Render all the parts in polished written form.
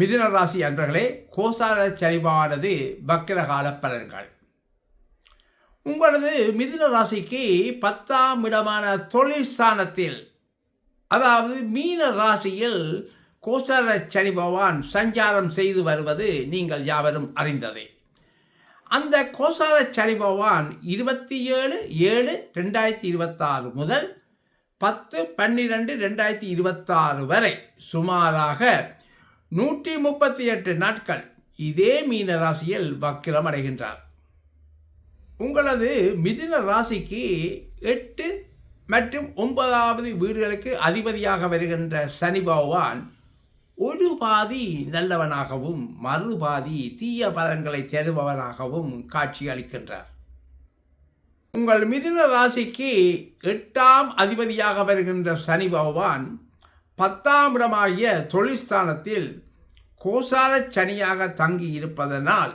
மிதுன ராசி அன்பர்களே, கோசார சரிவானது வக்கிரகால பலன்கள். உங்களது மிதுன ராசிக்கு 10ஆம் இடமான தொழில் ஸ்தானத்தில், அதாவது மீன ராசியில் கோசார சனி பகவான் சஞ்சாரம் செய்து வருவது நீங்கள் யாவரும் அறிந்ததே. அந்த கோசார சனி பகவான் 27/7/2026 முதல் 10/12/2026 வரை சுமாராக 138 நாட்கள் இதே மீன ராசியில் வக்கிரம் அடைகின்றார். உங்களது மிதுன ராசிக்கு 8 மற்றும் 9வது வீடுகளுக்கு அதிபதியாக வருகின்ற சனி பகவான் ஒரு பாதி நல்லவனாகவும் மறுபாதி தீய பலன்களை தருபவனாகவும் காட்சி அளிக்கின்றார். உங்கள் மிதுன ராசிக்கு 8ஆம் அதிபதியாக வருகின்ற சனி பகவான் 10ஆம் இடமாகிய தொழில்ஸ்தானத்தில் கோசார சனியாக தங்கி இருப்பதனால்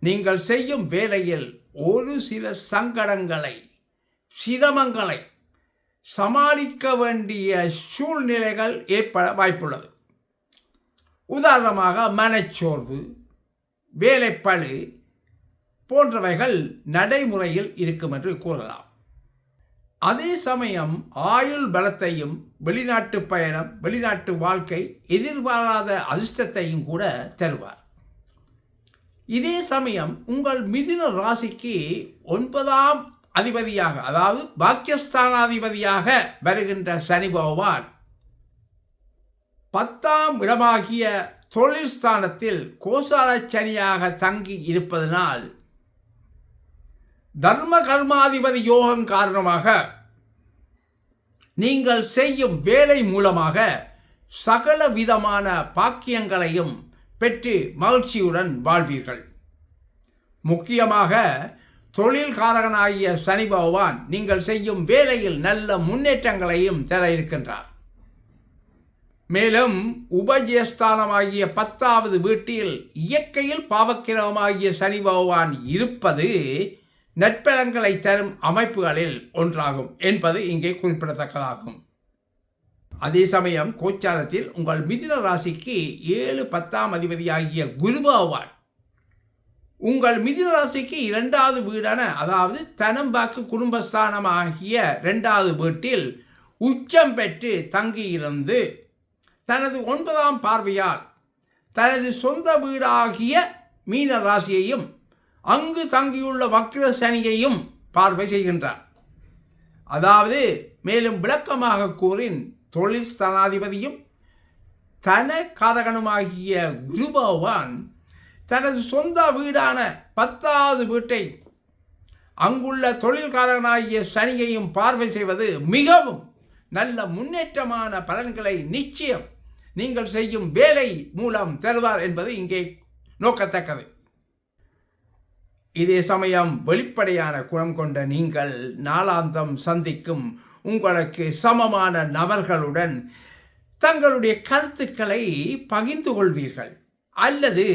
நீங்கள் செய்யும் வேலையில் ஒரு சில சங்கடங்களை, சிரமங்களை சமாளிக்க வேண்டிய சூழ்நிலைகள் ஏற்பட வாய்ப்புள்ளது. உதாரணமாக மனச்சோர்வு, வேலைப்பளு போன்றவைகள் நடைமுறையில் இருக்கும் என்று கூறலாம். அதே சமயம் ஆயுள் பலத்தையும், வெளிநாட்டு பயணம், வெளிநாட்டு வாழ்க்கை, எதிர்பாராத அதிர்ஷ்டத்தையும் கூட தருவார். இதே சமயம் உங்கள் மிதுன ராசிக்கு 9ஆம் அதிபதியாக, அதாவது பாக்கியஸ்தானாதிபதியாக வருகின்ற சனி பகவான் 10ஆம் இடமாகிய தொழில் ஸ்தானத்தில் கோசார சனியாக தங்கி இருப்பதனால் தர்ம கர்மாதிபதி யோகம் காரணமாக நீங்கள் செய்யும் வேலை மூலமாக சகல விதமான பாக்கியங்களையும் பெற்று மகிழ்ச்சியுடன் வாழ்வீர்கள். முக்கியமாக தொழில்காரகனாகிய சனி பகவான் நீங்கள் செய்யும் வேலையில் நல்ல முன்னேற்றங்களையும் தர இருக்கின்றார். மேலும் உபஜயஸ்தானமாகிய 10வது வீட்டில் இயற்கையில் பாவக்கிரகமாகிய சனி பகவான் இருப்பது நற்பலன்களை தரும் அமைப்புகளில் ஒன்றாகும் என்பது இங்கே குறிப்பிடத்தக்கதாகும். அதே சமயம் கோச்சாரத்தில் உங்கள் மிதுன ராசிக்கு 7-10ஆம் அதிபதியாகிய குரு பகவான் உங்கள் மிதுன ராசிக்கு 2வது வீடான, அதாவது தனம்பாக்கு குடும்பஸ்தானமாகிய 2வது வீட்டில் உச்சம் பெற்று தங்கியிருந்து தனது 9ஆம் பார்வையால் தனது சொந்த வீடாகிய மீன ராசியையும் அங்கு தங்கியுள்ள வக்ர சனியையும் பார்வை செய்கின்றார். அதாவது மேலும் விளக்கமாக கூறின் தொழில் ஸ்தானாதிபதியும் தன காரகனுமாகிய குரு பகவான் தனது சொந்த வீடான 10வது வீட்டை, அங்குள்ள தொழில்காரனாகிய சனியையும் பார்வை செய்வது மிகவும் நல்ல முன்னேற்றமான பலன்களை நிச்சயம் நீங்கள் செய்யும் வேலை மூலம் தருவார் என்பது இங்கே நோக்கத்தக்கது. இதே சமயம் வெளிப்படையான குணம் கொண்ட நீங்கள் நாளாந்தம் சந்திக்கும் உங்களுக்கு சமமான நபர்களுடன் தங்களுடைய கருத்துக்களை பகிர்ந்து கொள்வீர்கள், அல்லது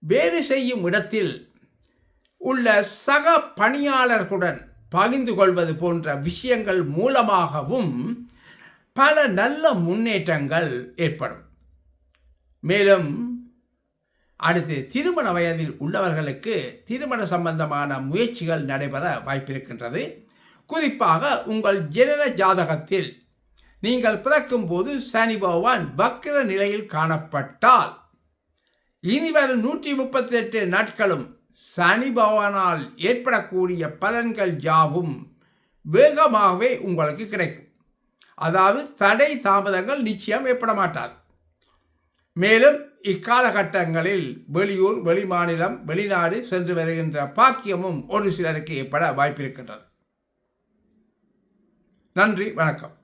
வேறு செய்யும் இடத்தில் உள்ள சக பணியாளர்களுடன் பகிர்ந்து கொள்வது போன்ற விஷயங்கள் மூலமாகவும் பல நல்ல முன்னேற்றங்கள் ஏற்படும். மேலும் அடுத்து திருமண வயதில் உள்ளவர்களுக்கு திருமண சம்பந்தமான முயற்சிகள் நடைபெற வாய்ப்பிருக்கின்றது. குறிப்பாக உங்கள் ஜனன ஜாதகத்தில் நீங்கள் பிறக்கும் போது சனி பகவான் வக்ர நிலையில் காணப்பட்டால் இனிவரும் 138 நாட்களும் சனி பகவானால் ஏற்படக்கூடிய பலன்கள் யாவும் வேகமாகவே உங்களுக்கு கிடைக்கும். அதாவது தடை தாமதங்கள் நிச்சயம் ஏற்பட மாட்டார். மேலும் இக்காலகட்டங்களில் வெளியூர், வெளிமாநிலம், வெளிநாடு சென்று வருகின்ற பாக்கியமும் ஒரு சிலருக்கு ஏற்பட வாய்ப்பிருக்கின்றது. நன்றி, வணக்கம்.